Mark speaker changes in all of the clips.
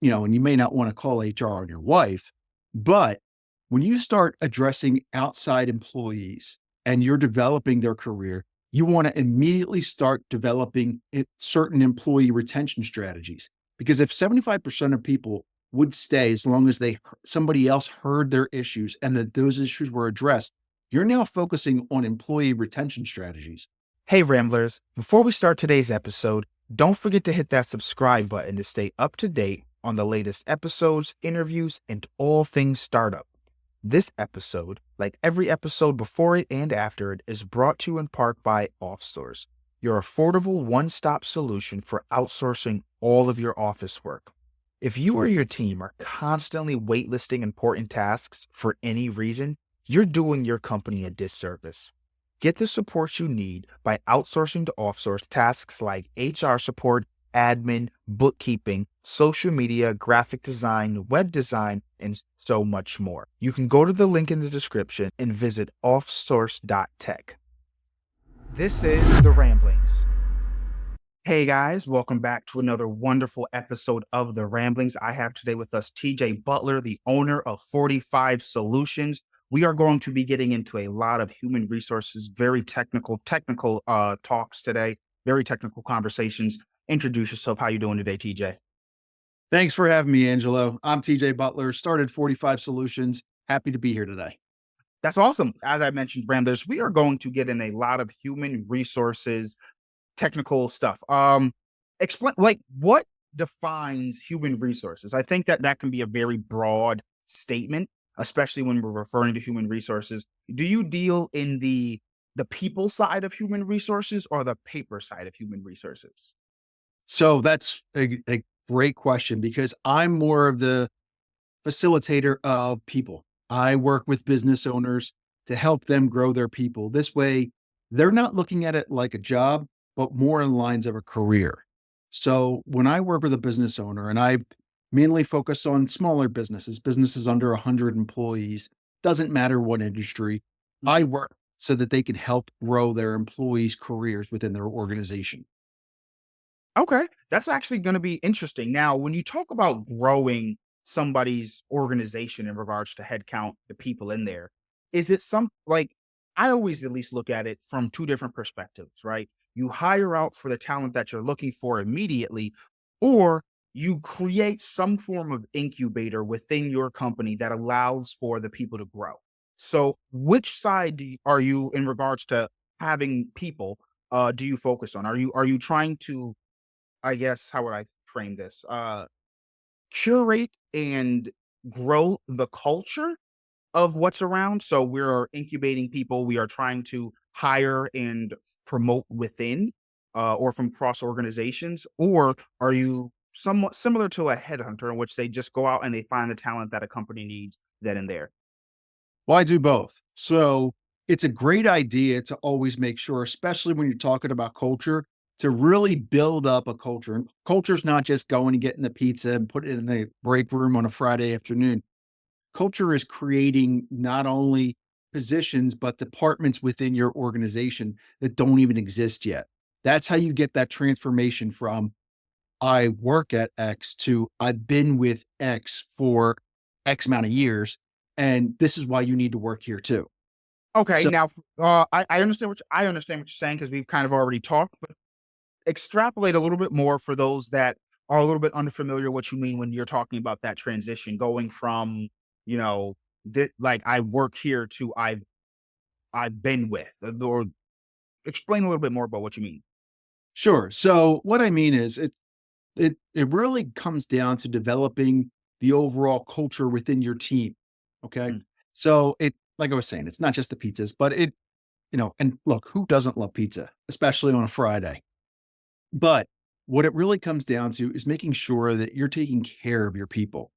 Speaker 1: and you may not want to call HR on your wife, but when you start addressing outside employees and you're developing their career, you want to immediately start developing certain employee retention strategies. Because if 75% of people would stay as long as somebody else heard their issues and that those issues were addressed, you're now focusing on employee retention strategies.
Speaker 2: Hey Ramblers, before we start today's episode, don't forget to hit that subscribe button to stay up to date on the latest episodes, interviews, and all things startup. This episode, like every episode before it and after it, is brought to you in part by OffSource, your affordable one-stop solution for outsourcing all of your office work. If you or your team are constantly waitlisting important tasks for any reason, you're doing your company a disservice. Get the support you need by outsourcing to OffSource tasks like HR support, admin, bookkeeping, social media, graphic design, web design, and so much more. You can go to the link in the description and visit offsource.tech. This is The Ramblings. Hey guys, welcome back to another wonderful episode of The Ramblings. I have today with us TJ Butler, the owner of 45 Solutions. We are going to be getting into a lot of human resources, very technical talks today, very technical conversations. Introduce yourself. How you doing today, TJ?
Speaker 1: Thanks for having me, Angelo. I'm TJ Butler, started 45 Solutions. Happy to be here today.
Speaker 2: That's awesome. As I mentioned, Ramblers, we are going to get in a lot of human resources, technical stuff. Explain, like, what defines human resources? I think that can be a very broad statement, especially when we're referring to human resources. Do you deal in the people side of human resources or the paper side of human resources?
Speaker 1: So that's a great question because I'm more of the facilitator of people. I work with business owners to help them grow their people. This way, they're not looking at it like a job, but more in lines of a career. So when I work with a business owner, and I mainly focus on smaller businesses under 100 employees, doesn't matter what industry, I work so that they can help grow their employees' careers within their organization.
Speaker 2: Okay, that's actually going to be interesting. Now, when you talk about growing somebody's organization in regards to headcount, the people in there, is it I always at least look at it from two different perspectives, right? You hire out for the talent that you're looking for immediately, or you create some form of incubator within your company that allows for the people to grow. So, which side are you in regards to having people? Do you focus on? Are you trying to, I guess, how would I frame this? Curate and grow the culture of what's around. So we're incubating people. We are trying to hire and promote within or from cross organizations. Or are you somewhat similar to a headhunter in which they just go out and they find the talent that a company needs then and there?
Speaker 1: Well, I do both. So it's a great idea to always make sure, especially when you're talking about culture, to really build up a culture. And culture is not just going and getting the pizza and put it in the break room on a Friday afternoon. Culture is creating not only positions, but departments within your organization that don't even exist yet. That's how you get that transformation from I work at X to I've been with X for X amount of years. And this is why you need to work here too.
Speaker 2: Okay,
Speaker 1: So,
Speaker 2: now I understand I understand what you're saying because we've kind of already talked, but extrapolate a little bit more for those that are a little bit unfamiliar what you mean when you're talking about that transition going from, you know, like I work here to I've been with, or explain a little bit more about what you mean.
Speaker 1: sure. So what I mean is it really comes down to developing the overall culture within your team. Okay.
Speaker 2: Mm.
Speaker 1: So it like I was saying, it's not just the pizzas, but and look, who doesn't love pizza, especially on a Friday? But what it really comes down to is making sure that you're taking care of your people.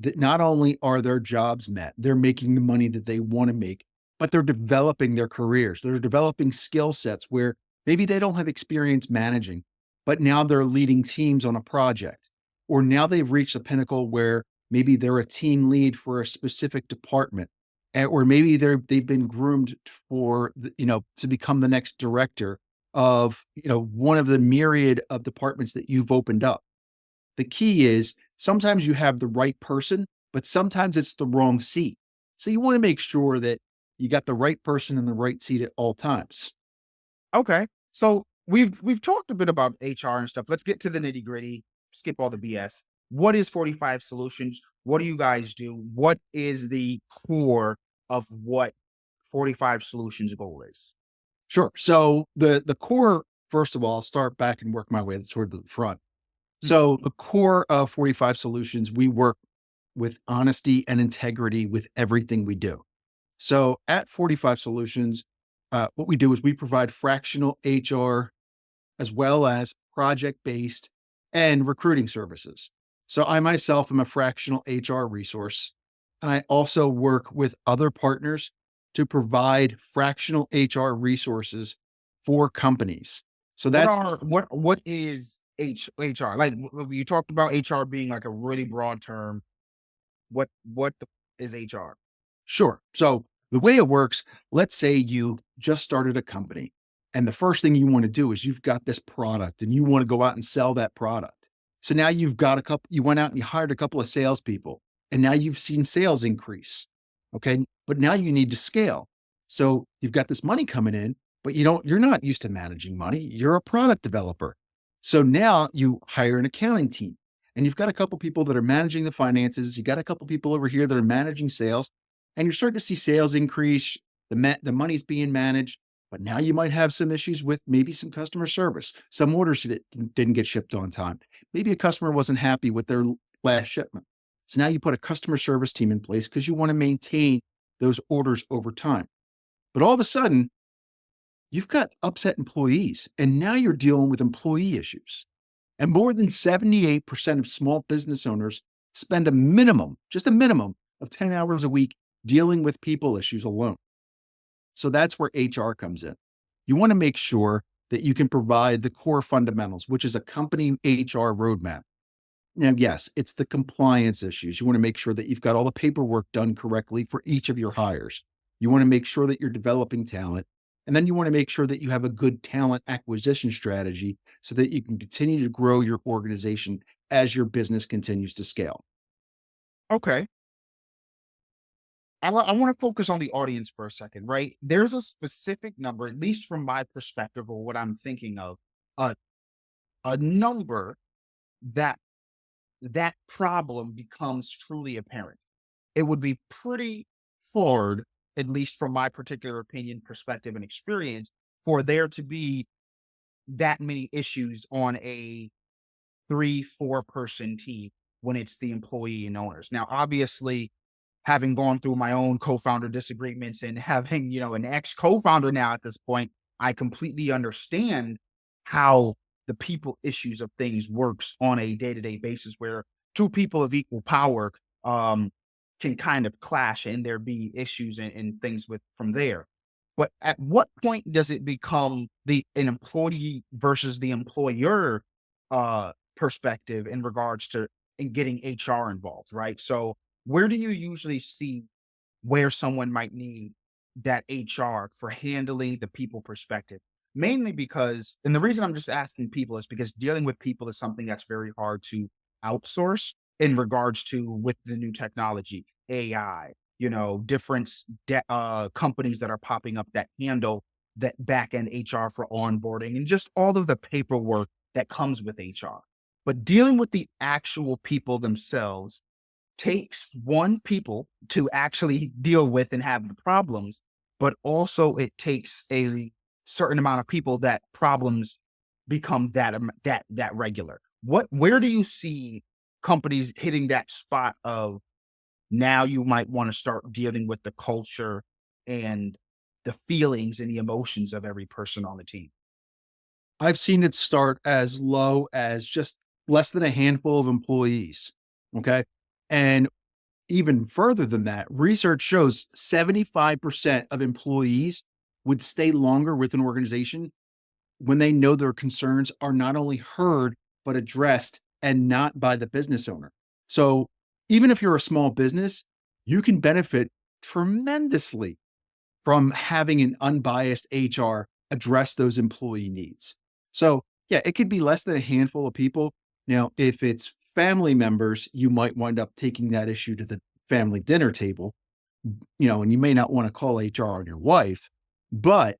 Speaker 1: That not only are their jobs met, they're making the money that they want to make, but they're developing their careers. They're developing skill sets where maybe they don't have experience managing, but now they're leading teams on a project. Or now they've reached a pinnacle where maybe they're a team lead for a specific department. Or maybe they've been groomed for to become the next director of one of the myriad of departments that you've opened up. The key is Sometimes you have the right person, but sometimes it's the wrong seat. So you want to make sure that you got the right person in the right seat at all times.
Speaker 2: Okay. So we've talked a bit about HR and stuff. Let's get to the nitty-gritty. Skip all the BS. What is 45 Solutions? What do you guys do? What is the core of what 45 Solutions goal is?
Speaker 1: Sure. So the core, first of all, I'll start back and work my way toward the front.
Speaker 2: Mm.
Speaker 1: So the core of 45 Solutions, we work with honesty and integrity with everything we do. So at 45 Solutions, what we do is we provide fractional HR as well as project based and recruiting services. So I myself am a fractional HR resource. And I also work with other partners to provide fractional HR resources for companies. So
Speaker 2: What
Speaker 1: that's
Speaker 2: are what is HR? Like you talked about HR being like a really broad term. Is HR?
Speaker 1: Sure. So the way it works, let's say you just started a company and the first thing you want to do is you've got this product and you want to go out and sell that product. So now you've got you went out and you hired a couple of salespeople and now you've seen sales increase. Okay. But now you need to scale. So you've got this money coming in, but you're not used to managing money. You're a product developer. So now you hire an accounting team and you've got a couple people that are managing the finances. You got a couple people over here that are managing sales, and you're starting to see sales increase. The money's being managed, but now you might have some issues with maybe some customer service. Some orders that didn't get shipped on time. Maybe a customer wasn't happy with their last shipment. So now you put a customer service team in place because you want to maintain those orders over time. But all of a sudden, you've got upset employees, and now you're dealing with employee issues. And more than 78% of small business owners spend a minimum, just a minimum of 10 hours a week dealing with people issues alone. So that's where HR comes in. You want to make sure that you can provide the core fundamentals, which is a company HR roadmap. Now, yes, it's the compliance issues. You want to make sure that you've got all the paperwork done correctly for each of your hires. You want to make sure that you're developing talent. And then you want to make sure that you have a good talent acquisition strategy so that you can continue to grow your organization as your business continues to scale.
Speaker 2: Okay. I want to focus on the audience for a second, right? There's a specific number, at least from my perspective or what I'm thinking of, a a number that that problem becomes truly apparent. It would be pretty hard, at least from my particular opinion, perspective, and experience, for there to be that many issues on a 3, 4 person team when it's the employee and owners. Now, obviously, having gone through my own co-founder disagreements and having, an ex co-founder now at this point, I completely understand how the people issues of things works on a day-to-day basis where two people of equal power can kind of clash and there be issues and things with from there. But at what point does it become an employee versus the employer perspective in regards to in getting HR involved, right? So where do you usually see where someone might need that HR for handling the people perspective? Mainly because, and the reason I'm just asking people is because dealing with people is something that's very hard to outsource in regards to with the new technology, AI, different companies that are popping up that handle that back end HR for onboarding and just all of the paperwork that comes with HR. But dealing with the actual people themselves takes one people to actually deal with and have the problems, but also it takes a certain amount of people that problems become that regular. Where do you see companies hitting that spot of now you might want to start dealing with the culture and the feelings and the emotions of every person on the team?
Speaker 1: I've seen it start as low as just less than a handful of employees. Okay. And even further than that, research shows 75% of employees would stay longer with an organization when they know their concerns are not only heard, but addressed and not by the business owner. So even if you're a small business, you can benefit tremendously from having an unbiased HR address those employee needs. So, yeah, it could be less than a handful of people. Now, if it's family members, you might wind up taking that issue to the family dinner table, and you may not want to call HR on your wife, but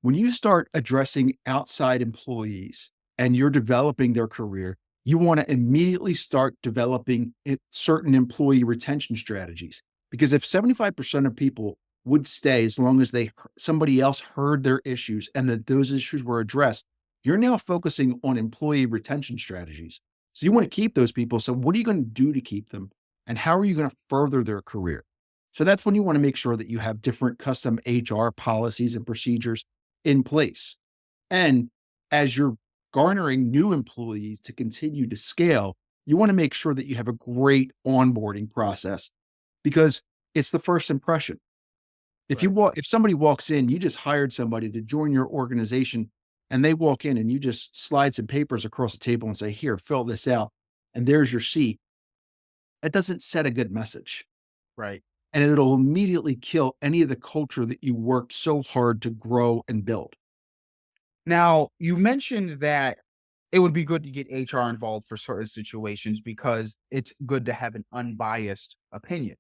Speaker 1: when you start addressing outside employees and you're developing their career, you want to immediately start developing certain employee retention strategies. Because if 75% of people would stay as long as somebody else heard their issues and that those issues were addressed, you're now focusing on employee retention strategies. So you want to keep those people. So what are you going to do to keep them? And how are you going to further their career? So that's when you want to make sure that you have different custom HR policies and procedures in place. And as you're garnering new employees to continue to scale, you want to make sure that you have a great onboarding process because it's the first impression.
Speaker 2: Right.
Speaker 1: If somebody walks in, you just hired somebody to join your organization and they walk in and you just slide some papers across the table and say, "Here, fill this out." And there's your seat. That doesn't set a good message.
Speaker 2: Right.
Speaker 1: And it'll immediately kill any of the culture that you worked so hard to grow and build.
Speaker 2: Now, you mentioned that it would be good to get HR involved for certain situations because it's good to have an unbiased opinion.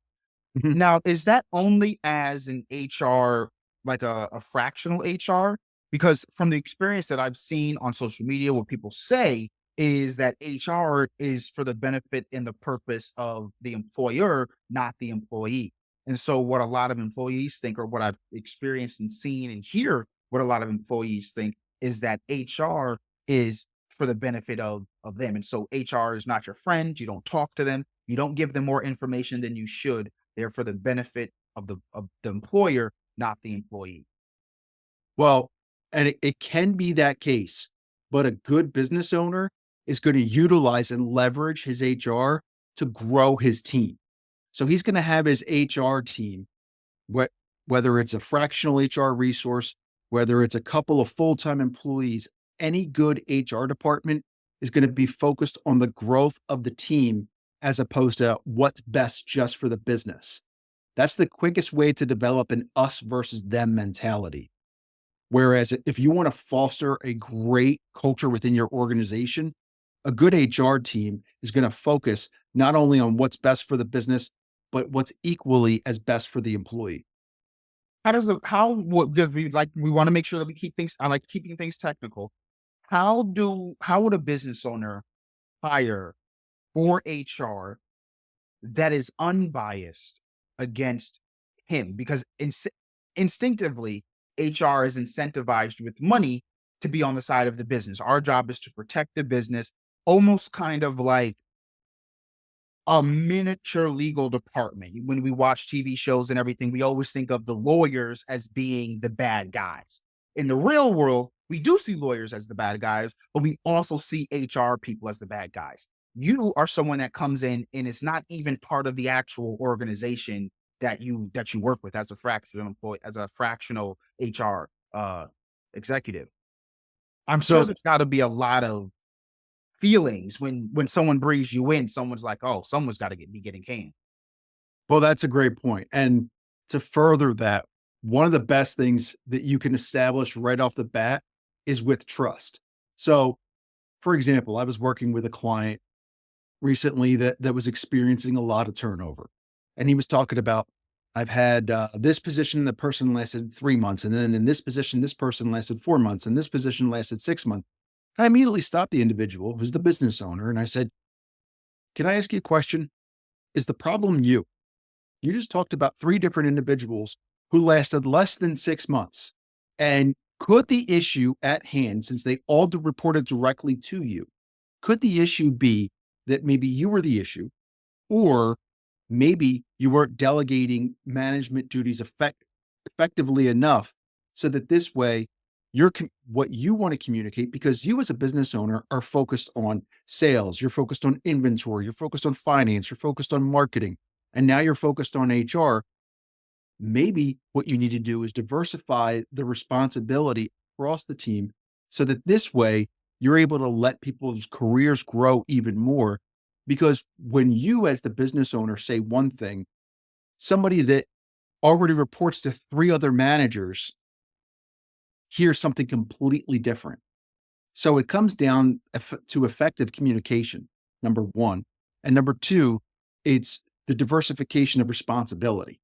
Speaker 1: Mhm.
Speaker 2: Now, is that only as an HR, like a fractional HR? Because from the experience that I've seen on social media, what people say is that HR is for the benefit and the purpose of the employer, not the employee. And so, what a lot of employees think, or what I've experienced and seen and hear, what a lot of employees think is that HR is for the benefit of them. And so, HR is not your friend. You don't talk to them. You don't give them more information than you should. They're for the benefit of the employer, not the employee.
Speaker 1: Well, and it can be that case, but a good business owner is going to utilize and leverage his HR to grow his team. So he's going to have his HR team, what whether it's a fractional HR resource, whether it's a couple of full-time employees, any good HR department is going to be focused on the growth of the team as opposed to what's best just for the business. That's the quickest way to develop an us versus them mentality. Whereas if you want to foster a great culture within your organization, a good HR team is going to focus not only on what's best for the business, but what's equally as best for the employee.
Speaker 2: How does it how what because we wanna make sure that we keep things I like keeping things technical. How would a business owner hire for HR that is unbiased against him? Because instinctively, HR is incentivized with money to be on the side of the business. Our job is to protect the business, almost kind of like a miniature legal department. When we watch TV shows and everything, we always think of the lawyers as being the bad guys. In the real world, we do see lawyers as the bad guys, but we also see HR people as the bad guys. You are someone that comes in and is not even part of the actual organization that you work with as a fractional employee, as a fractional HR executive. I'm sure
Speaker 1: So,
Speaker 2: there's got to be a lot of feelings when someone brings you in. Someone's like, "Oh, someone's got to be getting canned."
Speaker 1: well, that's a great point. And to further that, one of the best things that you can establish right off the bat is with trust. So, for example, I was working with a client recently that was experiencing a lot of turnover. And he was talking about, I've had this position, the person lasted 3 months. And then in this position, this person lasted 4 months. And this position lasted 6 months. I immediately stopped the individual who's the business owner. And I said, "Can I ask you a question? Is the problem you? You just talked about three different individuals who lasted less than 6 months. And could the issue at hand, since they all reported directly to you, could the issue be that maybe you were the issue, or maybe you weren't delegating management duties effectively enough so that this way what you want to communicate, because you as a business owner are focused on sales, you're focused on inventory, you're focused on finance, you're focused on marketing, and now you're focused on HR. Maybe what you need to do is diversify the responsibility across the team so that this way you're able to let people's careers grow even more. Because when you, as the business owner, say one thing, somebody that already reports to three other managers hears something completely different. So it comes down to effective communication, number one. And number two, it's the diversification of responsibility.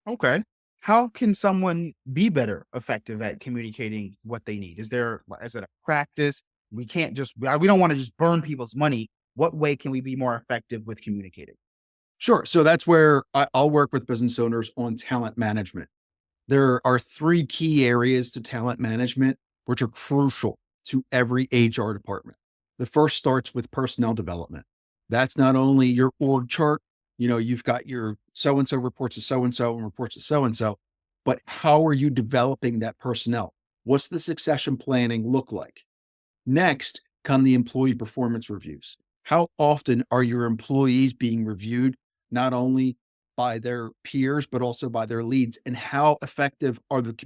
Speaker 2: Okay. How can someone be better effective at communicating what they need? Is it a practice? We don't want to just burn people's money. What way can we be more effective with communicating?
Speaker 1: Sure. So that's where I'll work with business owners on talent management. There are three key areas to talent management, which are crucial to every HR department. The first starts with personnel development. That's not only your org chart, you've got your so and so reports to so and so and reports to so and so, but how are you developing that personnel? What's the succession planning look like? Next come the employee performance reviews. How often are your employees being reviewed, not only by their peers, but also by their leads? And how effective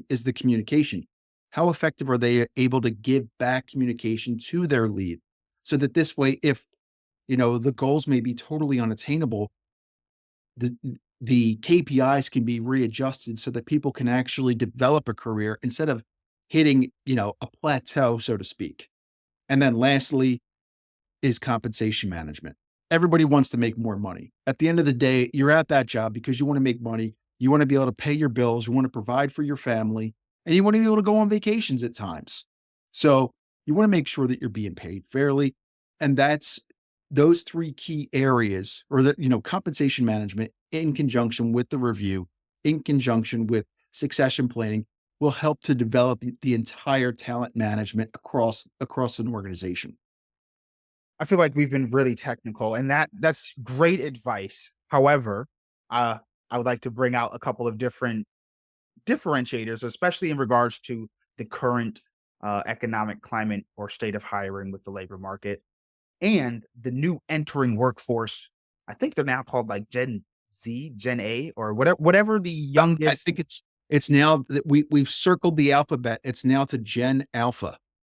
Speaker 1: is the communication? How effective are they able to give back communication to their lead? So that this way, if the goals may be totally unattainable, the the KPIs can be readjusted so that people can actually develop a career instead of hitting, a plateau, so to speak. And then lastly is compensation management. Everybody wants to make more money. At the end of the day, you're at that job because you want to make money. You want to be able to pay your bills. You want to provide for your family, and you want to be able to go on vacations at times. So you want to make sure that you're being paid fairly. And that's those three key areas, or compensation management in conjunction with the review, in conjunction with succession planning, will help to develop the entire talent management across an organization.
Speaker 2: I feel like we've been really technical, and that's great advice. However, uh, I would like to bring out a couple of different differentiators, especially in regards to the current economic climate or state of hiring with the labor market and the new entering workforce. I think they're now called like Gen Z, Gen A, or whatever the
Speaker 1: I
Speaker 2: youngest.
Speaker 1: think it's now that we've circled the alphabet. It's now to Gen Alpha.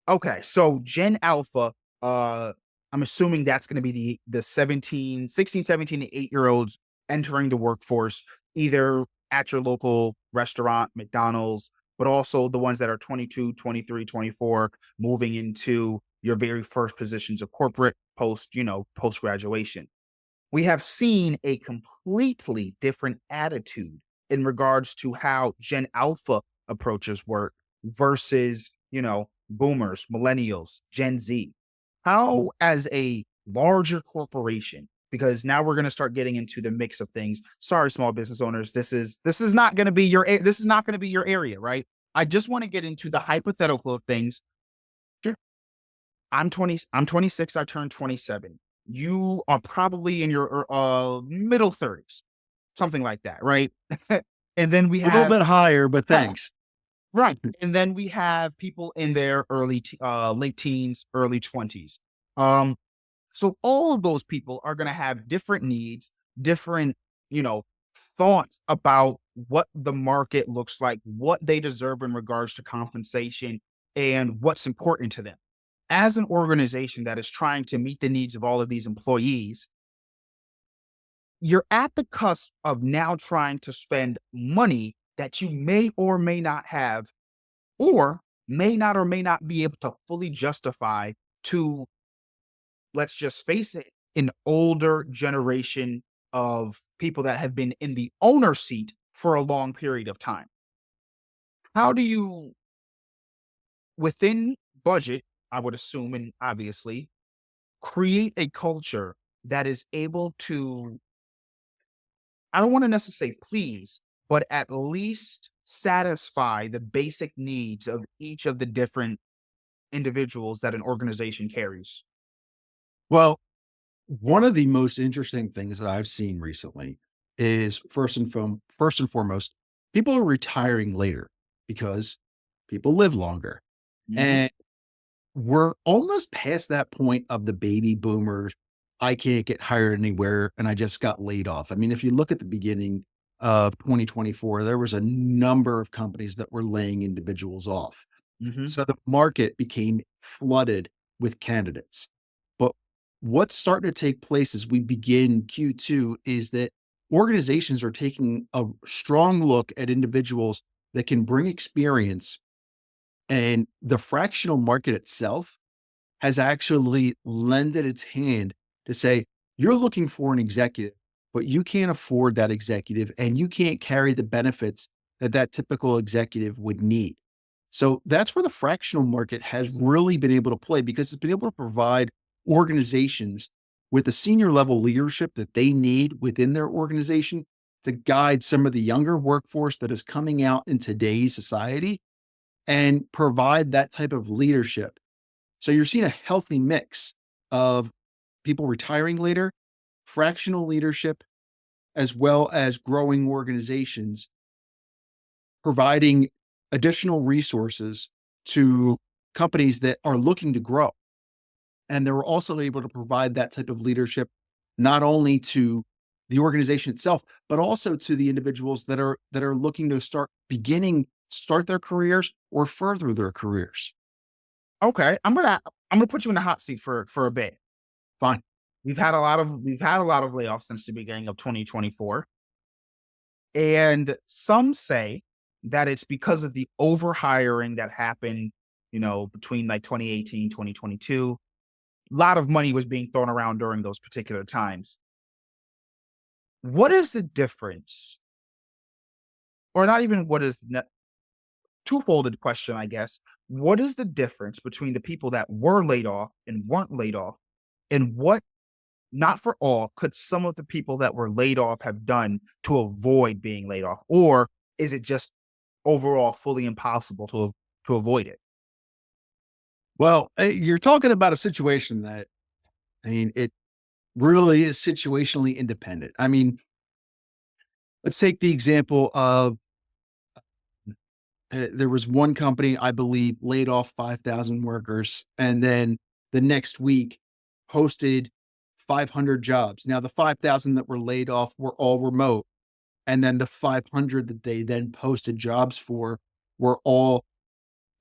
Speaker 2: Okay, so Gen Alpha, uh, I'm assuming that's gonna be the 16, 17, and 8-year-olds entering the workforce, either at your local restaurant, McDonald's, but also the ones that are 22, 23, 24, moving into your very first positions of corporate post graduation. We have seen a completely different attitude in regards to how Gen Alpha approaches work versus, boomers, millennials, Gen Z. How, as a larger corporation, because now we're going to start getting into the mix of things. Sorry, small business owners, this is not going to be this is not going to be your area, right? I just want to get into the hypothetical of things.
Speaker 1: Sure.
Speaker 2: I'm 26, I turned 27. You are probably in your middle 30s, something like that, right? And then we
Speaker 1: A little
Speaker 2: have
Speaker 1: bit higher, but thanks.
Speaker 2: right, and then we have people in their late teens, early 20s. Um, so all of those people are going to have different needs, different, you know, thoughts about what the market looks like, what they deserve in regards to compensation, and what's important to them. As an organization that is trying to meet the needs of all of these employees, you're at the cusp of now trying to spend money that you may or may not have, or may not be able to fully justify to, let's just face it, an older generation of people that have been in the owner seat for a long period of time. How do you, within budget, I would assume, and obviously, create a culture that is able to, I don't want to necessarily say please, but at least satisfy the basic needs of each of the different individuals that an organization carries?
Speaker 1: Well, one of the most interesting things that I've seen recently is first and foremost, people are retiring later because people live longer.
Speaker 2: Mhm.
Speaker 1: And we're almost past that point of the baby boomers. I can't get hired anywhere and I just got laid off. I mean, if you look at the beginning of 2024, there was a number of companies that were laying individuals off.
Speaker 2: Mhm.
Speaker 1: So the market became flooded with candidates. But what's starting to take place as we begin Q2 is that organizations are taking a strong look at individuals that can bring experience, and the fractional market itself has actually lended its hand to say, you're looking for an executive, but you can't afford that executive and you can't carry the benefits that that typical executive would need. So that's where the fractional market has really been able to play because it's been able to provide organizations with the senior level leadership that they need within their organization to guide some of the younger workforce that is coming out in today's society and provide that type of leadership. So you're seeing a healthy mix of people retiring later, fractional leadership, as well as growing organizations providing additional resources to companies that are looking to grow. And they're also able to provide that type of leadership not only to the organization itself, but also to the individuals that are looking to start their careers or further their careers.
Speaker 2: Okay, I'm gonna put you in the hot seat for a bit.
Speaker 1: Fine.
Speaker 2: We've had a lot of layoffs since the beginning of 2024, and some say that it's because of the overhiring that happened, between like 2018, 2022. A lot of money was being thrown around during those particular times. What is the difference? Or not even what is twofolded question, I guess. What is the difference between the people that were laid off and weren't laid off? And what, not for all, could some of the people that were laid off have done to avoid being laid off? Or is it just overall fully impossible to avoid it?
Speaker 1: Well, you're talking about a situation that, it really is situationally independent. Let's take the example of there was one company, I believe, laid off 5,000 workers and then the next week posted 500 jobs. Now, the 5,000 that were laid off were all remote. And then the 500 that they then posted jobs for were all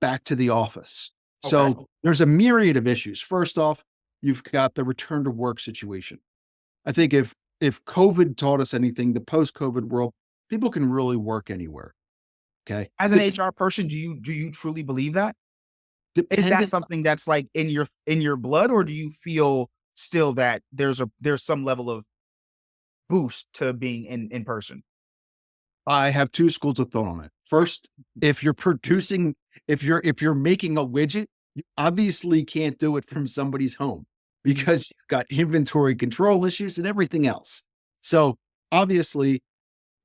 Speaker 1: back to the office.
Speaker 2: Okay.
Speaker 1: So there's a myriad of issues. First off, you've got the return to work situation. I think if COVID taught us anything, the post-COVID world, people can really work anywhere. Okay.
Speaker 2: As an HR person, do you truly believe that? Is that
Speaker 1: Dependent
Speaker 2: something that's like in your blood, or do you feel still that there's some level of boost to being in person?
Speaker 1: I have 2 schools of thought on it. First, if you're producing if you're making a widget, you obviously can't do it from somebody's home
Speaker 2: Mhm.
Speaker 1: because you've got inventory control issues and everything else. So, obviously,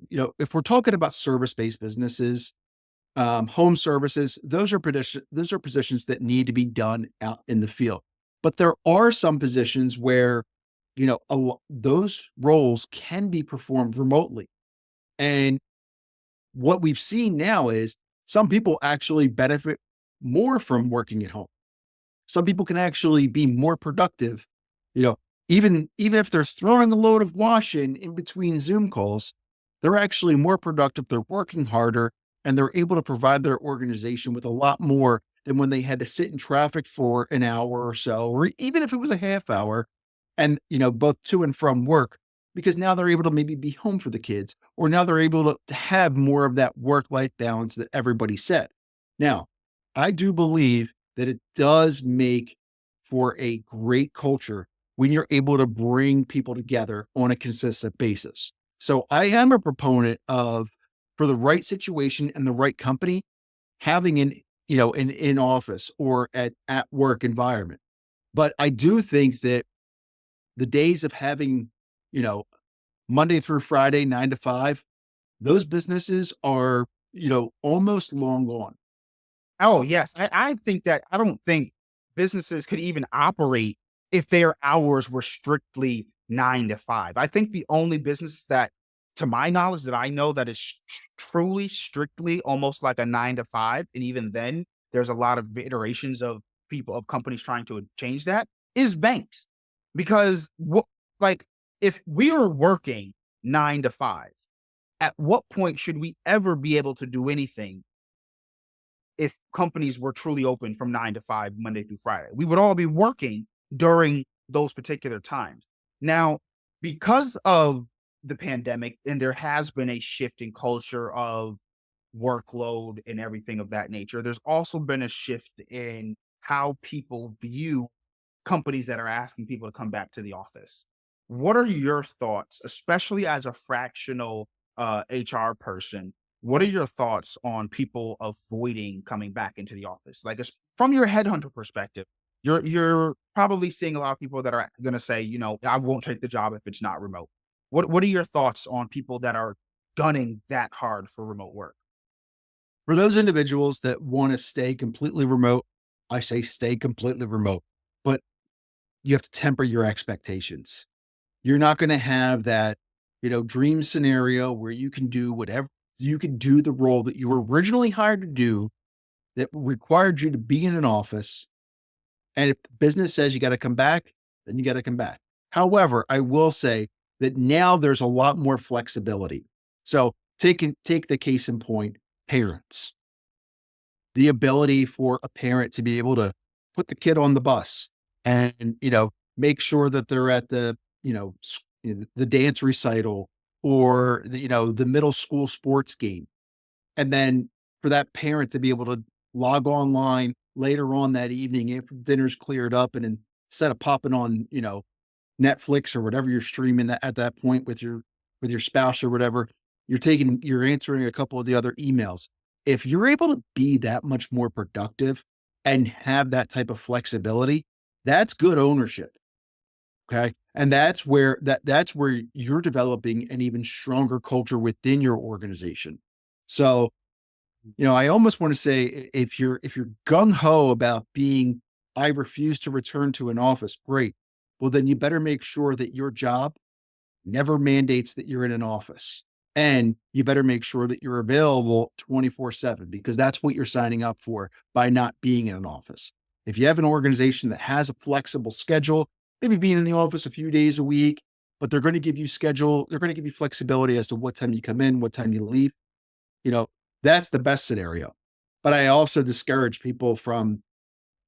Speaker 1: if we're talking about service-based businesses, home services, those are positions that need to be done out in the field. But there are some positions where, those roles can be performed remotely. And what we've seen now is some people actually benefit more from working at home. Some people can actually be more productive, you know, even if they're throwing a load of washing in between Zoom calls, they're actually more productive. They're working harder and they're able to provide their organization with a lot more than when they had to sit in traffic for an hour or so, or even if it was a half hour and, both to and from work, because now they're able to maybe be home for the kids, or now they're able to have more of that work life balance that everybody said. Now, I do believe that it does make for a great culture when you're able to bring people together on a consistent basis. So I am a proponent of, for the right situation and the right company, having an in office or at work environment. But I do think that the days of having, you know, Monday through Friday, 9 to 5, those businesses are, almost long gone.
Speaker 2: Oh, yes. I don't think businesses could even operate if their hours were strictly 9 to 5. I think the only business that, to my knowledge, that I know that is truly strictly almost like a 9 to 5, and even then, there's a lot of iterations of companies trying to change that, is banks. Because like, if we are working 9 to 5, at what point should we ever be able to do anything if companies were truly open from 9 to 5, Monday through Friday? We would all be working during those particular times. Now, because of the pandemic, and there has been a shift in culture of workload and everything of that nature, there's also been a shift in how people view companies that are asking people to come back to the office. What are your thoughts, especially as a fractional HR person? What are your thoughts on people avoiding coming back into the office? Like, from your headhunter perspective, you're probably seeing a lot of people that are going to say, I won't take the job if it's not remote. What are your thoughts on people that are gunning that hard for remote work?
Speaker 1: For those individuals that want to stay completely remote, I say stay completely remote, but you have to temper your expectations. You're not going to have that, dream scenario where you can do whatever you can do the role that you were originally hired to do that required you to be in an office. And if the business says you got to come back, then you got to come back. However, I will say that now there's a lot more flexibility. So take the case in point, parents, the ability for a parent to be able to put the kid on the bus and, make sure that they're at the, the dance recital or the middle school sports game. And then for that parent to be able to log online later on that evening after dinner's cleared up and instead of popping on, Netflix or whatever you're streaming at that point with your spouse or whatever, you're answering a couple of the other emails. If you're able to be that much more productive and have that type of flexibility, that's good ownership. Okay. And that's where you're developing an even stronger culture within your organization. So, I almost want to say if you're gung ho about being, I refuse to return to an office, great. Well, then you better make sure that your job never mandates that you're in an office. And you better make sure that you're available 24/7 because that's what you're signing up for by not being in an office. If you have an organization that has a flexible schedule, maybe being in the office a few days a week, but they're going to give you flexibility as to what time you come in, what time you leave, you know, that's the best scenario. But I also discourage people from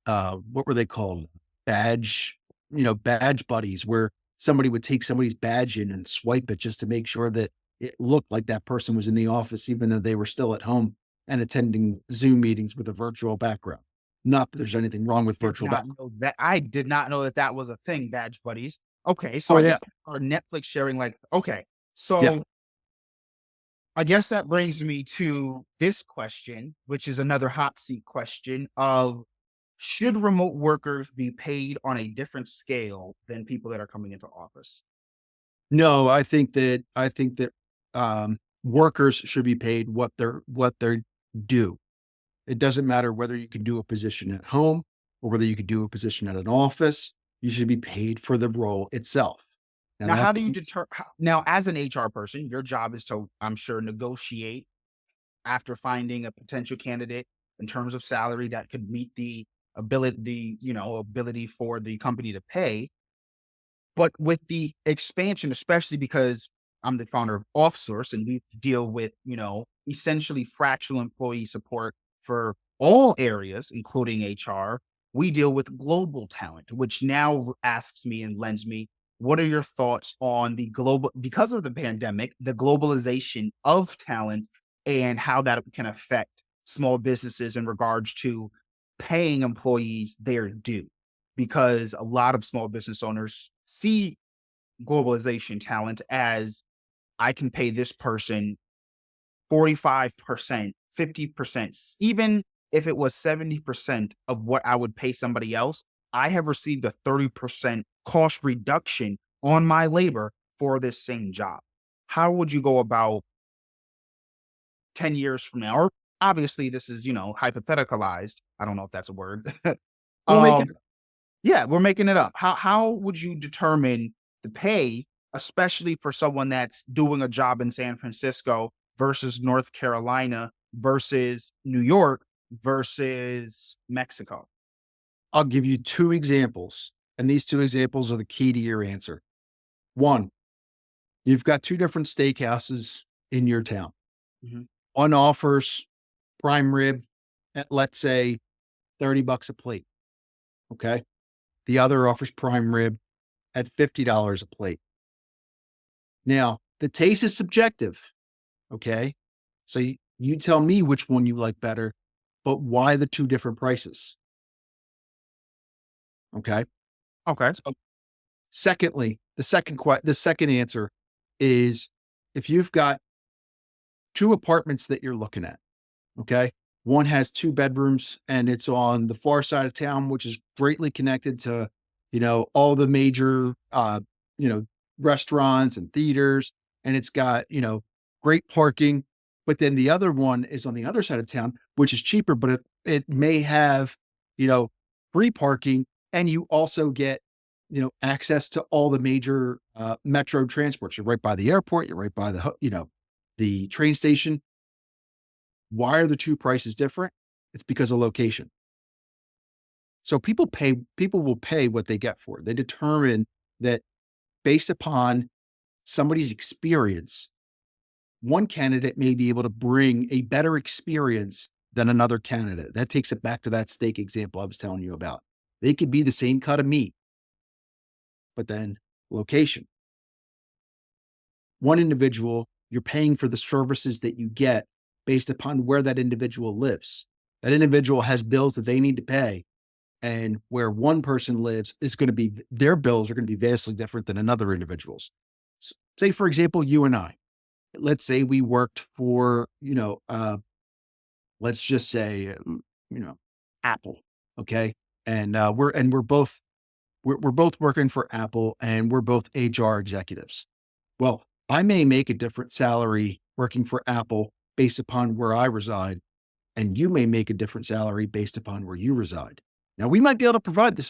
Speaker 1: what were they called? Badge, badge buddies, where somebody would take somebody's badge in and swipe it just to make sure that it looked like that person was in the office, even though they were still at home and attending Zoom meetings with a virtual background. Not that there's anything wrong with
Speaker 2: Did
Speaker 1: virtual
Speaker 2: not
Speaker 1: background.
Speaker 2: know that. I did not know that that was a thing, badge buddies. Okay, so
Speaker 1: Oh
Speaker 2: I
Speaker 1: yeah,
Speaker 2: guess our Netflix sharing, like, okay,
Speaker 1: yeah.
Speaker 2: so I guess that brings me to this question, which is another hot seat question of, should remote workers be paid on a different scale than people that are coming into office?
Speaker 1: No, I think that workers should be paid what they're due. It doesn't matter whether you can do a position at home or whether you can do a position at an office. You should be paid for the role itself. Now
Speaker 2: Now,
Speaker 1: that
Speaker 2: how do you
Speaker 1: means
Speaker 2: deter? Now, as an HR person, your job is to, I'm sure, negotiate after finding a potential candidate in terms of salary that could meet the ability for the company to pay. But with the expansion, especially because I'm the founder of OffSource and we deal with, essentially fractional employee support for all areas, including HR, we deal with global talent, which now asks me and lends me, what are your thoughts on because of the pandemic, the globalization of talent and how that can affect small businesses in regards to paying employees their due? Because a lot of small business owners see globalization talent as, I can pay this person 45%, 50%, even if it was 70% of what I would pay somebody else, I have received a 30% cost reduction on my labor for this same job. How would you go about 10 years from now? Or obviously, this is, hypotheticalized. I don't know if that's a word.
Speaker 1: we'll make
Speaker 2: um,
Speaker 1: it.
Speaker 2: Yeah, we're making it up. How would you determine the pay, especially for someone that's doing a job in San Francisco versus North Carolina versus New York versus Mexico?
Speaker 1: I'll give you two examples, and these two examples are the key to your answer. One, you've got two different steakhouses in your town.
Speaker 2: Mhm.
Speaker 1: One offers prime rib at, let's say, $30 a plate. Okay. The other offers prime rib at $50 a plate. Now, the taste is subjective. Okay. So you tell me which one you like better, but why the two different prices? Okay.
Speaker 2: Okay.
Speaker 1: So, secondly, the second answer is if you've got 2 apartments that you're looking at, okay? One has 2 bedrooms and it's on the far side of town, which is greatly connected to, all the major, you know, restaurants and theaters, and it's got, great parking. But then the other one is on the other side of town, which is cheaper, but it may have, you know, free parking, and you also get, access to all the major, metro transports. You're right by the airport, you're right by the train station. Why are the 2 prices different? It's because of location. So people will pay what they get for it. They determine that based upon somebody's experience, one candidate may be able to bring a better experience than another candidate. That takes it back to that steak example I was telling you about. They could be the same cut of meat, but then location. One individual, you're paying for the services that you get based upon where that individual lives. That individual has bills that they need to pay, and where one person lives is going to be their bills are going to be vastly different than another individual's. Say, for example, you and I. Let's say we worked for, let's just say, Apple, okay, and we're both working for Apple, and we're both HR executives. Well, I may make a different salary working for Apple based upon where I reside, and you may make a different salary based upon where you reside. Now, we might be able to provide the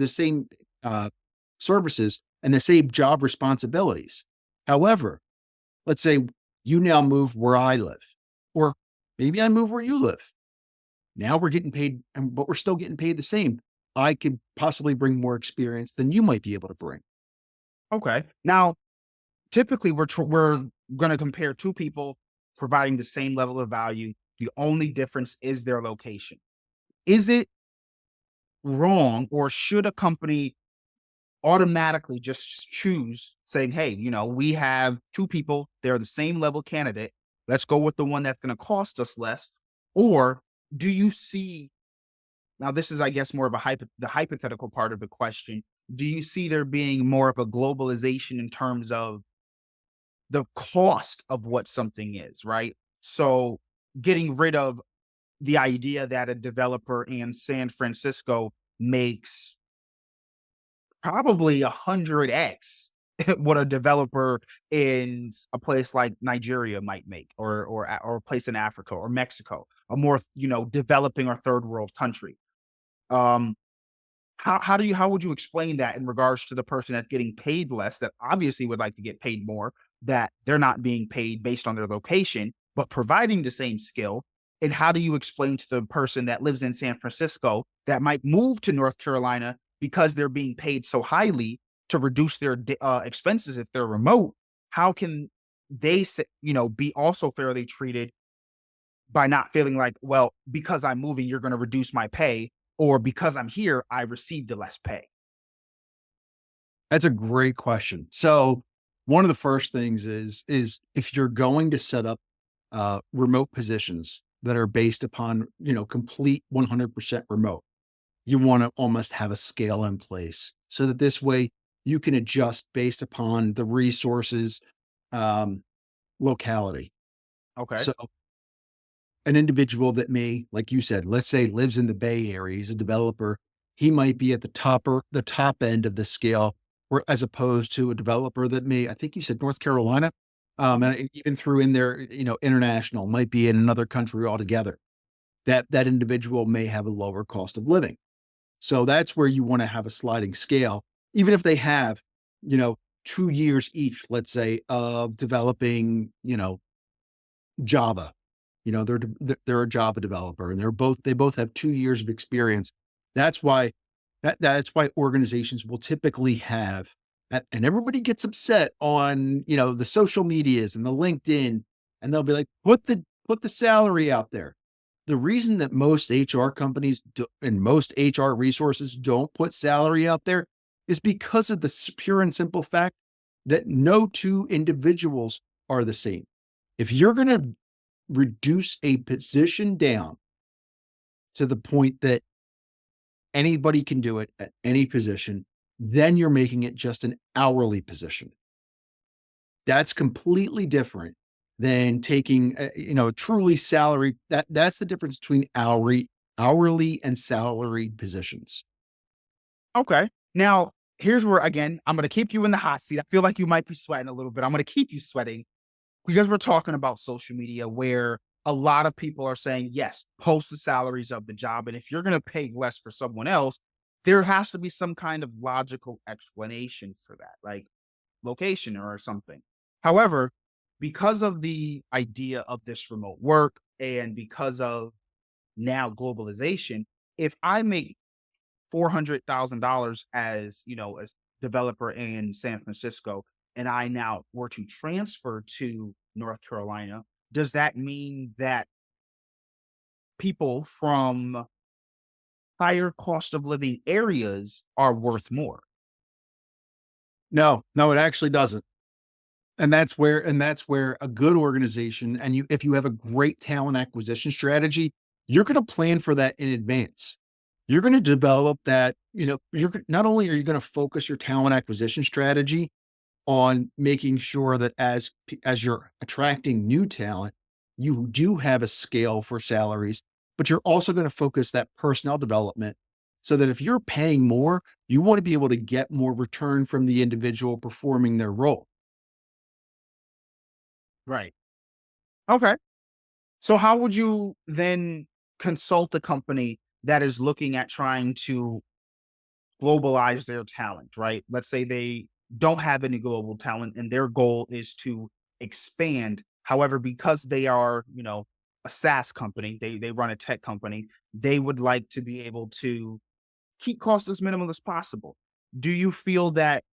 Speaker 1: same uh, services and the same job responsibilities. However, let's say you now move where I live, or maybe I move where you live. Now we're getting paid, but we're still getting paid the same. I could possibly bring more experience than you might be able to bring.
Speaker 2: Okay. Now, typically, we're going to compare two people providing the same level of value. The only difference is their location. Is it wrong, or should a company automatically just choose saying, "Hey, we have two people; they're the same level candidate. Let's go with the one that's going to cost us less." Or do you see now? This is, I guess, more of the hypothetical part of the question. Do you see there being more of a globalization in terms of the cost of what something is, right? So getting rid of the idea that a developer in San Francisco makes probably 100x what a developer in a place like Nigeria might make, or a place in Africa or Mexico, a more, developing or third world country. Um, how would you explain that in regards to the person that's getting paid less, that obviously would like to get paid more, that they're not being paid based on their location, but providing the same skill? And how do you explain to the person that lives in San Francisco that might move to North Carolina because they're being paid so highly to reduce their expenses if they're remote? How can they, be also fairly treated by not feeling like, well, because I'm moving, you're going to reduce my pay, or because I'm here, I received the less pay.
Speaker 1: That's a great question. So, one of the first things is if you're going to set up remote positions that are based upon complete 100% remote, you want to almost have a scale in place so that this way you can adjust based upon the resources, um, locality.
Speaker 2: Okay.
Speaker 1: So, an individual that may, like you said, let's say lives in the Bay Area, he's a developer, he might be at the top end of the scale, or as opposed to a developer that may, I think you said North Carolina, and even threw in there, international, might be in another country altogether. That individual may have a lower cost of living. So that's where you want to have a sliding scale, even if they have, you know, 2 years each, let's say, of developing, Java. They're a Java developer, and they both have 2 years of experience. That's why that's why organizations will typically have that, and everybody gets upset on the social medias and the LinkedIn, and they'll be like, put the salary out there. The reason that most HR companies and most HR resources don't put salary out there is because of the pure and simple fact that no two individuals are the same. If you're going to reduce a position down to the point that anybody can do it at any position, then you're making it just an hourly position. That's completely different than taking truly salary. That's the difference between hourly and salaried positions.
Speaker 2: Okay. Now, here's where, again, I'm going to keep you in the hot seat. I feel like you might be sweating a little bit. I'm going to keep you sweating because we're talking about social media where a lot of people are saying, yes, post the salaries of the job. And if you're going to pay less for someone else, there has to be some kind of logical explanation for that, like location or something. However, because of the idea of this remote work and because of now globalization, if I make $400,000 as, as developer in San Francisco, and I now were to transfer to North Carolina, does that mean that people from higher cost of living areas are worth more?
Speaker 1: No, no, it actually doesn't. And that's where a good organization, and if you have a great talent acquisition strategy, you're going to plan for that in advance. You're going to develop that, not only are you going to focus your talent acquisition strategy on making sure that as you're attracting new talent, you do have a scale for salaries, but you're also going to focus that personnel development so that if you're paying more, you want to be able to get more return from the individual performing their role.
Speaker 2: Right. Okay. So how would you then consult a company that is looking at trying to globalize their talent, right? Let's say they don't have any global talent and their goal is to expand. However, because they are, a SaaS company, they run a tech company, they would like to be able to keep costs as minimal as possible. Do you feel that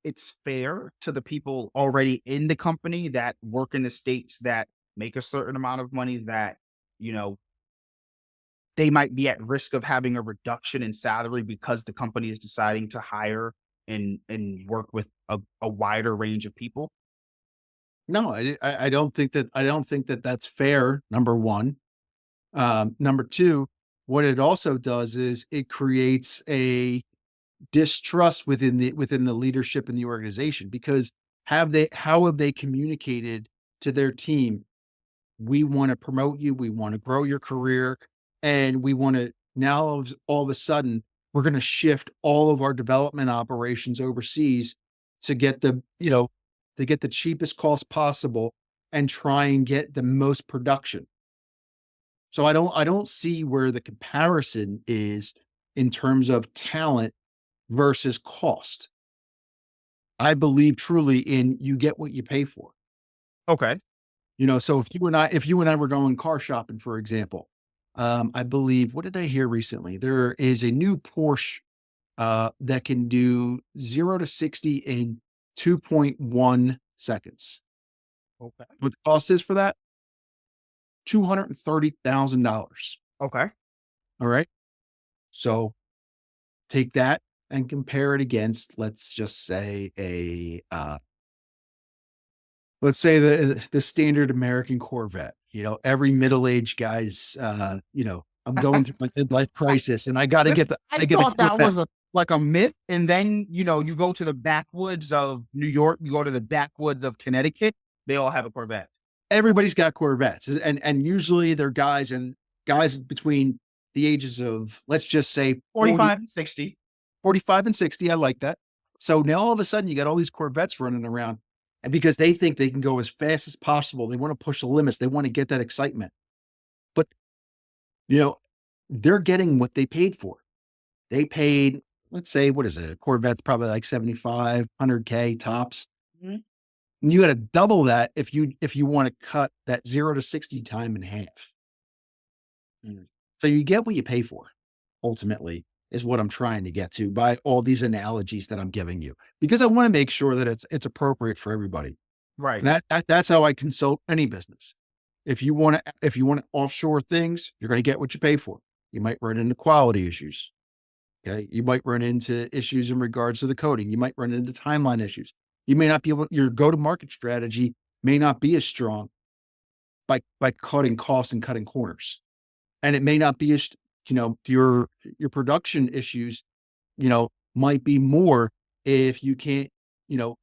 Speaker 2: it's fair to the people already in the company that work in the states that make a certain amount of money that, you know, they might be at risk of having a reduction in salary because the company is deciding to hire and work with a wider range of people?
Speaker 1: No, I don't think that that's fair. Number one. Number two, what it also does is it creates a distrust within the leadership in the organization, because how have they communicated to their team, we want to promote you, we want to grow your career, and we want to now all of a sudden we're going to shift all of our development operations overseas to get the cheapest cost possible and try and get the most production. So I don't see where the comparison is in terms of talent versus cost. I believe truly in you get what you pay for.
Speaker 2: Okay.
Speaker 1: So if you and I were going car shopping, for example, I believe, what did I hear recently? There is a new Porsche that can do 0 to 60 in 2.1 seconds.
Speaker 2: Okay.
Speaker 1: What the cost is for that? $230,000.
Speaker 2: Okay.
Speaker 1: All right. So take that and compare it against, let's say the standard American Corvette. Every middle-aged guy's, I'm going through my midlife crisis and
Speaker 2: Listen,
Speaker 1: I
Speaker 2: I
Speaker 1: get a
Speaker 2: thought that
Speaker 1: Corvette.
Speaker 2: was like a myth. And then, you go to the backwoods of New York, you go to the backwoods of Connecticut, they all have a Corvette.
Speaker 1: Everybody's got Corvettes, and usually they're guys between the ages of, let's just say,
Speaker 2: 45 and 60.
Speaker 1: 45 and 60. I like that. So now all of a sudden you got all these Corvettes running around, and because they think they can go as fast as possible, they want to push the limits, they want to get that excitement. But, you know, they're getting what they paid for. They paid, let's say, what is it? A Corvette's probably like 75, 100K tops.
Speaker 2: Mhm.
Speaker 1: And you got to double that if you want to cut that 0 to 60 time in half. Mm. So you get what you pay for, ultimately, is what I'm trying to get to by all these analogies that I'm giving you, because I want to make sure that it's appropriate for everybody.
Speaker 2: Right.
Speaker 1: And that's how I consult any business. If you want to offshore things, you're going to get what you pay for. You might run into quality issues. Okay. You might run into issues in regards to the coding. You might run into timeline issues. You may not be able, your go-to-market strategy may not be as strong by cutting costs and cutting corners. And it may not be as, your production issues, might be more if you can't, you know,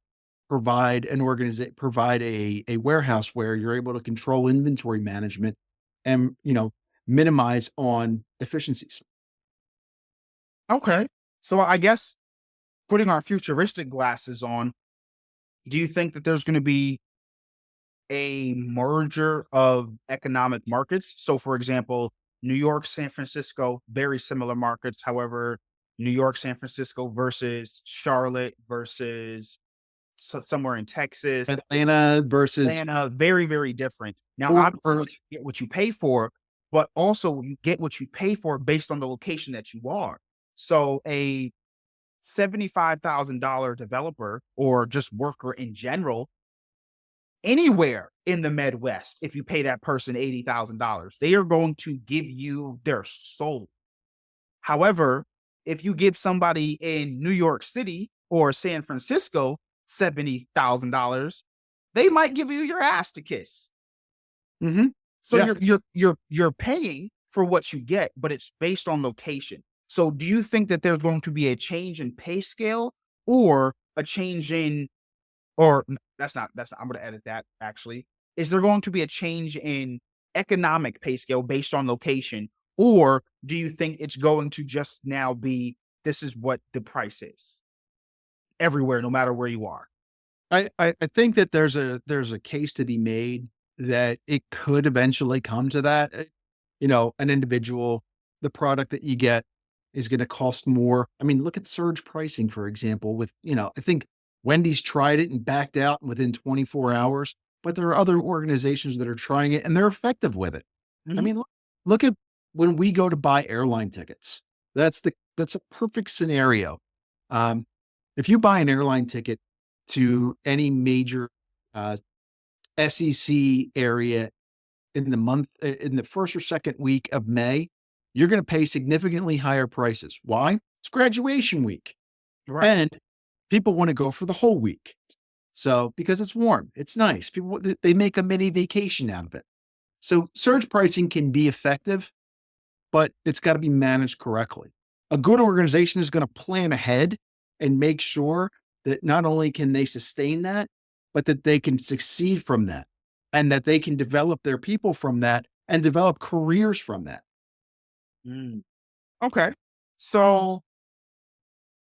Speaker 1: provide a warehouse where you're able to control inventory management and, minimize on efficiencies.
Speaker 2: Okay. So I guess putting our futuristic glasses on, do you think that there's going to be a merger of economic markets? So, for example, New York, San Francisco, very similar markets. However, New York, San Francisco versus Charlotte versus somewhere in Texas,
Speaker 1: Atlanta versus
Speaker 2: Atlanta, very, very different. Now,
Speaker 1: Fort
Speaker 2: obviously,
Speaker 1: Worth.
Speaker 2: you get what you pay for, but also you get what you pay for based on the location that you are. So, a $75,000 developer or just worker in general, anywhere in the Midwest, if you pay that person $80,000, they are going to give you their soul. However, if you give somebody in New York City or San Francisco $70,000, they might give you your ass to kiss.
Speaker 1: Mhm.
Speaker 2: So
Speaker 1: Yeah.
Speaker 2: you're paying for what you get, but it's based on location. So do you think that there's going to be a change in pay scale or a change in I'm gonna edit that actually. Is there going to be a change in economic pay scale based on location? Or do you think it's going to just now be this is what the price is everywhere, no matter where you are?
Speaker 1: I think that there's a case to be made that it could eventually come to that. An individual, the product that you get is going to cost more. I mean, look at surge pricing, for example, I think Wendy's tried it and backed out within 24 hours, but there are other organizations that are trying it and they're effective with it. I
Speaker 2: Mhm.
Speaker 1: mean, look at when we go to buy airline tickets. That's a perfect scenario. Um, if you buy an airline ticket to any major uh, SEC area in the first or second week of May, you're going to pay significantly higher prices. Why? It's graduation week,
Speaker 2: Right.
Speaker 1: and people want to go for the whole week. So because it's warm, it's nice. They make a mini vacation out of it. So surge pricing can be effective, but it's got to be managed correctly. A good organization is going to plan ahead and make sure that not only can they sustain that, but that they can succeed from that and that they can develop their people from that and develop careers from that.
Speaker 2: Mm. Okay. So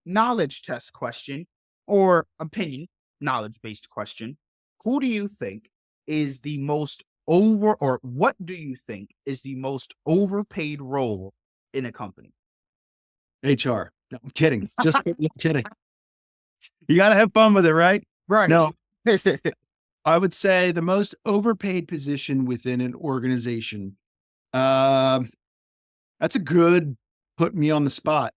Speaker 2: knowledge test question or opinion knowledge based question. Who do you think is the most over or what do you think is the most overpaid role in a company?
Speaker 1: HR. No, I'm kidding. Just kidding. You got to have fun with it, right?
Speaker 2: Right.
Speaker 1: No, I would say the most overpaid position within an organization. Um, that's a good put me on the spot.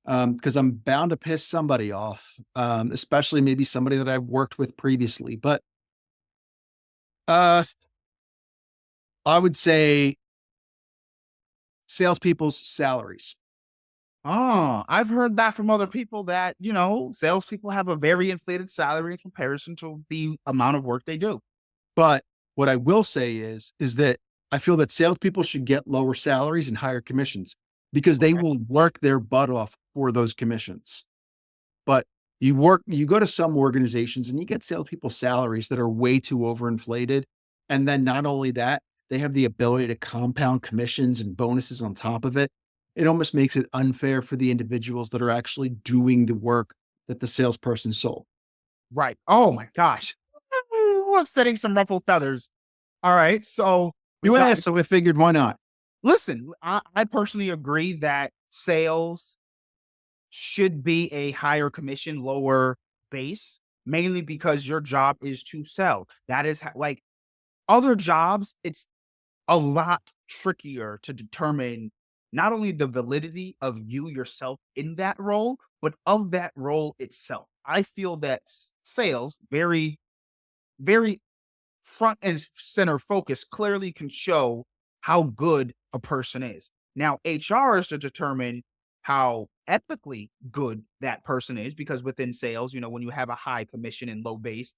Speaker 1: Because I'm bound to piss somebody off, especially maybe somebody that I've worked with previously. But uh, I would say salespeople's salaries.
Speaker 2: Oh, I've heard that from other people that, salespeople have a very inflated salary in comparison to the amount of work they do.
Speaker 1: But what I will say is that I feel that salespeople should get lower salaries and higher commissions because they
Speaker 2: Okay.
Speaker 1: will work their butt off for those commissions. But you go to some organizations and you get salespeople salaries that are way too overinflated. And then not only that, they have the ability to compound commissions and bonuses on top of it. It almost makes it unfair for the individuals that are actually doing the work that the salesperson sold.
Speaker 2: Right. Oh my gosh. I'm setting some ruffled feathers. All right. So we
Speaker 1: You
Speaker 2: got
Speaker 1: asked, so I figured why not?
Speaker 2: listen, I personally agree that sales should be a higher commission, lower base, mainly because your job is to sell. That is like other jobs, it's a lot trickier to determine not only the validity of you yourself in that role, but of that role itself. I feel that sales, very, very front and center focus, clearly can show how good a person is. Now, HR is to determine how ethically good that person is, because within sales, when you have a high commission and low base,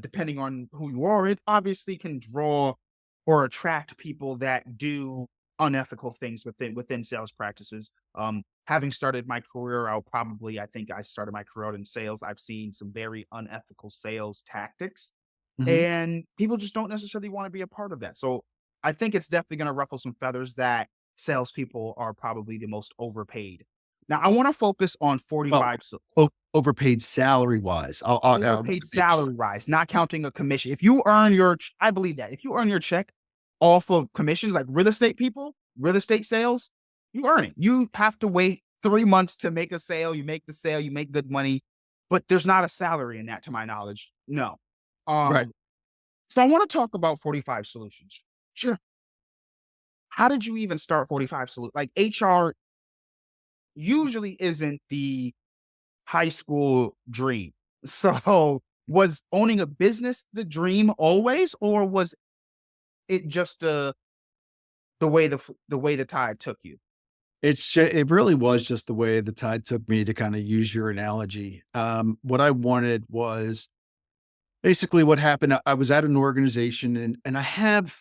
Speaker 2: depending on who you are, it obviously can draw or attract people that do unethical things within sales practices. Having started my career out, I think I started my career out in sales. I've seen some very unethical sales tactics,
Speaker 1: Mhm.
Speaker 2: and people just don't necessarily want to be a part of that. So I think it's definitely going to ruffle some feathers that salespeople are probably the most overpaid. Now, I want to focus on
Speaker 1: Well,
Speaker 2: 45
Speaker 1: overpaid salary wise. I'll
Speaker 2: overpaid salary rise, not counting a commission. If you earn your, I believe that if you earn your check off of commissions, like real estate people, real estate sales, you earn it. You have to wait 3 months to make a sale. You make the sale, you make good money, but there's not a salary in that, to my knowledge. No.
Speaker 1: right.
Speaker 2: Um, so I want to talk about 45 solutions.
Speaker 1: Sure.
Speaker 2: How did you even start 45 solutions? Like HR usually isn't the high school dream. So was owning a business the dream always, or was it just the way the tide took you?
Speaker 1: It really was just the way the tide took me, to kind of use your analogy. What I wanted was basically what happened. I was at an organization, and I have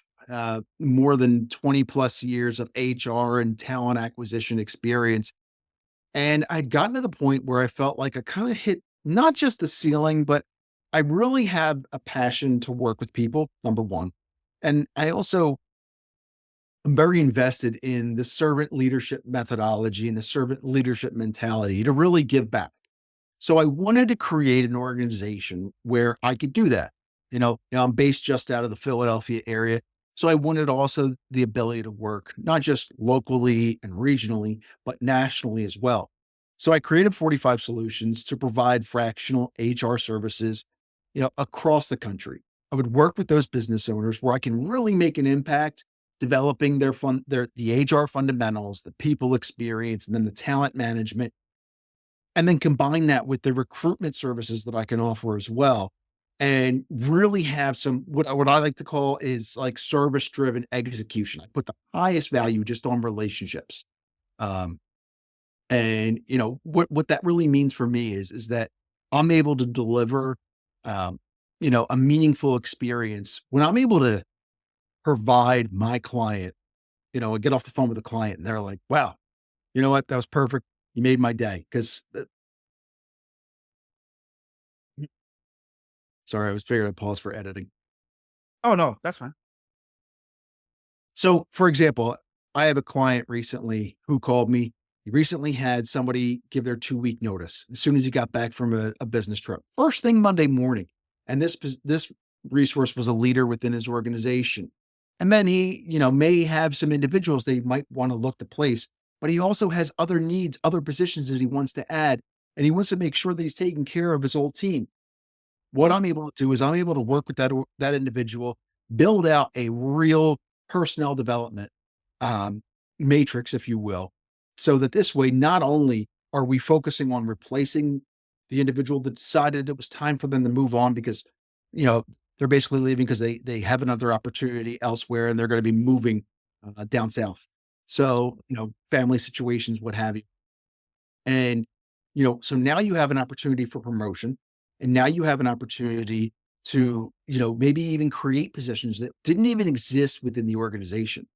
Speaker 1: more than 20 plus years of HR and talent acquisition experience. And I'd gotten to the point where I felt like I kind of hit not just the ceiling, but I really have a passion to work with people, number one. And I also am very invested in the servant leadership methodology and the servant leadership mentality to really give back. So I wanted to create an organization where I could do that. I'm based just out of the Philadelphia area. So I wanted also the ability to work not just locally and regionally, but nationally as well. So I created 45 Solutions to provide fractional HR services, across the country. I would work with those business owners where I can really make an impact developing the HR fundamentals, the people experience, and then the talent management, and then combine that with the recruitment services that I can offer as well, and really have some what I like to call is like service driven execution. I put the highest value just on relationships. Um, and what that really means for me is that I'm able to deliver um, a meaningful experience when I'm able to provide my client, and get off the phone with the client and they're like, wow, you know what? That was perfect. You made my day. Cause sorry, I was figuring I'd pause for editing.
Speaker 2: Oh no, that's fine.
Speaker 1: So, for example, I have a client recently who called me. He recently had somebody give their 2-week notice as soon as he got back from a business trip, first thing Monday morning. And this resource was a leader within his organization. And then he, may have some individuals they might want to look to place, but he also has other needs, other positions that he wants to add. And he wants to make sure that he's taking care of his whole team. What I'm able to do is I'm able to work with that individual, build out a real personnel development um, matrix, if you will, so that this way, not only are we focusing on replacing the individual that decided it was time for them to move on because, you know, they're basically leaving because they have another opportunity elsewhere and they're going to be moving down south. So, family situations, what have you. And, so now you have an opportunity for promotion. And now you have an opportunity to, maybe even create positions that didn't even exist within the organization.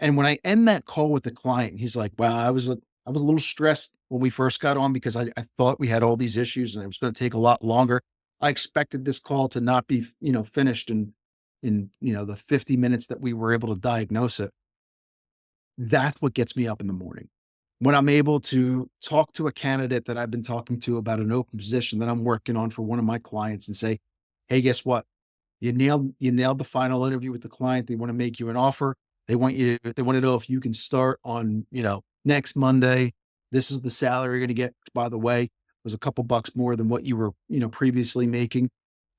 Speaker 1: And when I end that call with the client, he's like, wow, I was a little stressed when we first got on because I thought we had all these issues and it was going to take a lot longer. I expected this call to not be, finished in the 50 minutes that we were able to diagnose it. That's what gets me up in the morning. When I'm able to talk to a candidate that I've been talking to about an open position that I'm working on for one of my clients and say, "Hey, guess what? You nailed the final interview with the client. They want to make you an offer. They want to know if you can start on, next Monday. This is the salary you're going to get. By the way, it was a couple bucks more than what you were, previously making.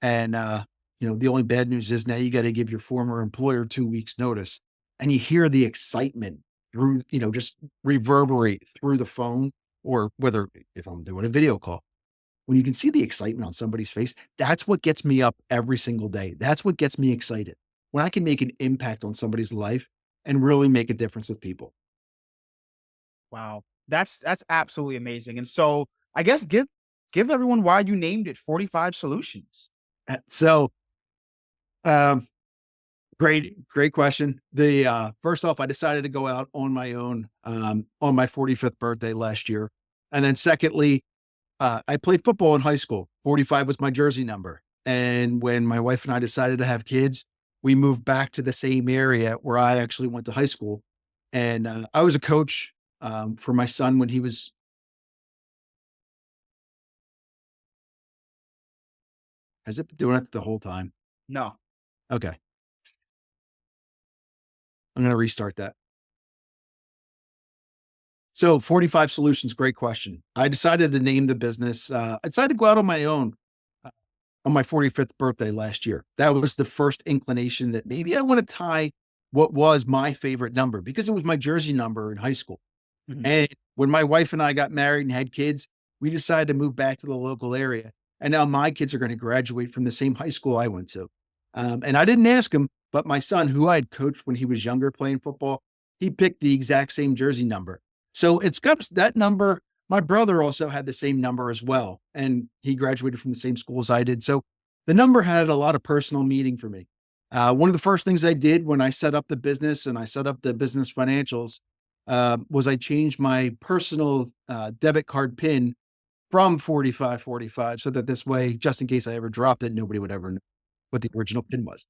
Speaker 1: And the only bad news is now you got to give your former employer 2 weeks notice." And you hear the excitement through, just reverberate through the phone, or whether if I'm doing a video call, when you can see the excitement on somebody's face, that's what gets me up every single day. That's what gets me excited. When I can make an impact on somebody's life and really make a difference with people.
Speaker 2: Wow. That's absolutely amazing. And so I guess give everyone why you named it 45 solutions.
Speaker 1: So, um, Great question. The first off, I decided to go out on my own on my 45th birthday last year. And then secondly, I played football in high school. 45 was my jersey number. And when my wife and I decided to have kids, we moved back to the same area where I actually went to high school. And I was a coach for my son when he was. Has it been doing it the whole time?
Speaker 2: No.
Speaker 1: Okay. I'm going to restart that. So 45 Solutions, great question. I decided to name the business. I decided to go out on my own uh, on my 45th birthday last year. That was the first inclination that maybe I want to tie what was my favorite number because it was my jersey number in high school.
Speaker 2: Mhm.
Speaker 1: And when my wife and I got married and had kids, we decided to move back to the local area. And now my kids are going to graduate from the same high school I went to. And I didn't ask him, but my son, who I had coached when he was younger playing football, he picked the exact same jersey number. So it's got that number. My brother also had the same number as well. And he graduated from the same school as I did. So the number had a lot of personal meaning for me. One of the first things I did when I set up the business and I set up the business financials was I changed my personal debit card PIN from 4545 so that this way, just in case I ever dropped it, nobody would ever know what the original PIN was.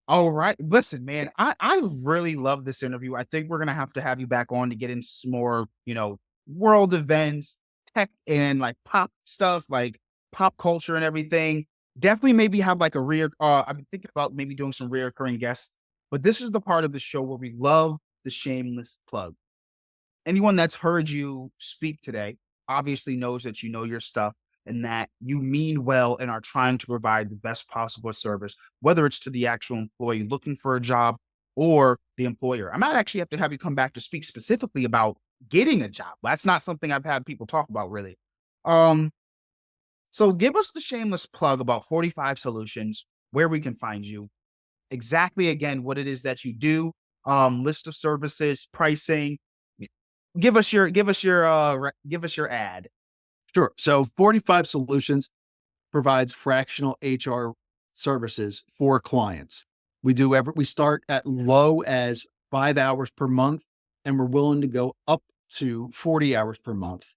Speaker 2: All right. Listen, man, I really love this interview. I think we're gonna have to have you back on to get into some more, world events, tech and like pop stuff, like pop culture and everything. Definitely maybe have like a I've been thinking about maybe doing some reoccurring guests, but this is the part of the show where we love the shameless plug. Anyone that's heard you speak today obviously knows that you know your stuff and that you mean well and are trying to provide the best possible service, whether it's to the actual employee looking for a job or the employer. I might actually have to have you come back to speak specifically about getting a job. That's not something I've had people talk about really. Um, so give us the shameless plug about 45 Solutions, where we can find you, exactly again what it is that you do, list of services, pricing. Give us your ad.
Speaker 1: Sure. So 45 Solutions provides fractional HR services for clients. We start at low as 5 hours per month, and we're willing to go up to 40 hours per month,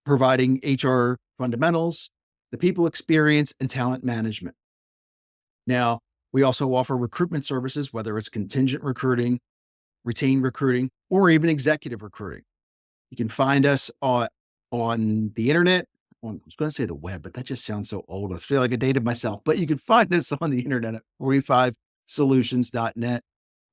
Speaker 1: providing HR fundamentals, the people experience, and talent management. Now, we also offer recruitment services, whether it's contingent recruiting, retained recruiting, or even executive recruiting. You can find us on the internet. I was going to say the web, but that just sounds so old. I feel like I dated myself. But you can find us on the internet at 45solutions.net.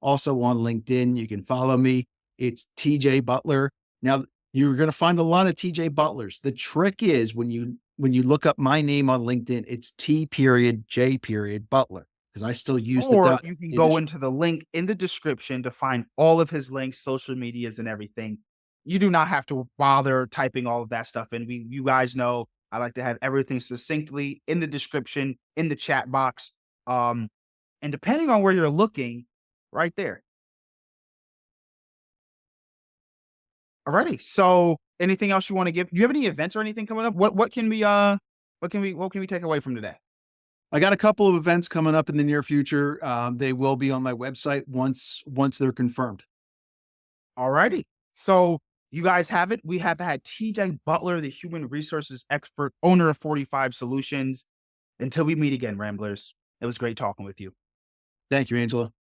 Speaker 1: Also on LinkedIn, you can follow me. It's TJ Butler. Now you're going to find a lot of TJ Butlers. The trick is when you look up my name on LinkedIn, it's T period J period Butler because I still use the
Speaker 2: Or
Speaker 1: W.
Speaker 2: you can go into the link in the description to find all of his links, social medias, and everything. You do not have to bother typing all of that stuff in. You guys know I like to have everything succinctly in the description, in the chat box. Um, and depending on where you're looking, right there. Alrighty. So anything else you want to give? Do you have any events or anything coming up? What can we take away from today?
Speaker 1: I got a couple of events coming up in the near future. They will be on my website once they're confirmed.
Speaker 2: Alrighty. So you guys have it. We have had TJ Butler, the human resources expert, owner of 45 Solutions. Until we meet again, Ramblers, it was great talking with you.
Speaker 1: Thank you, Angela.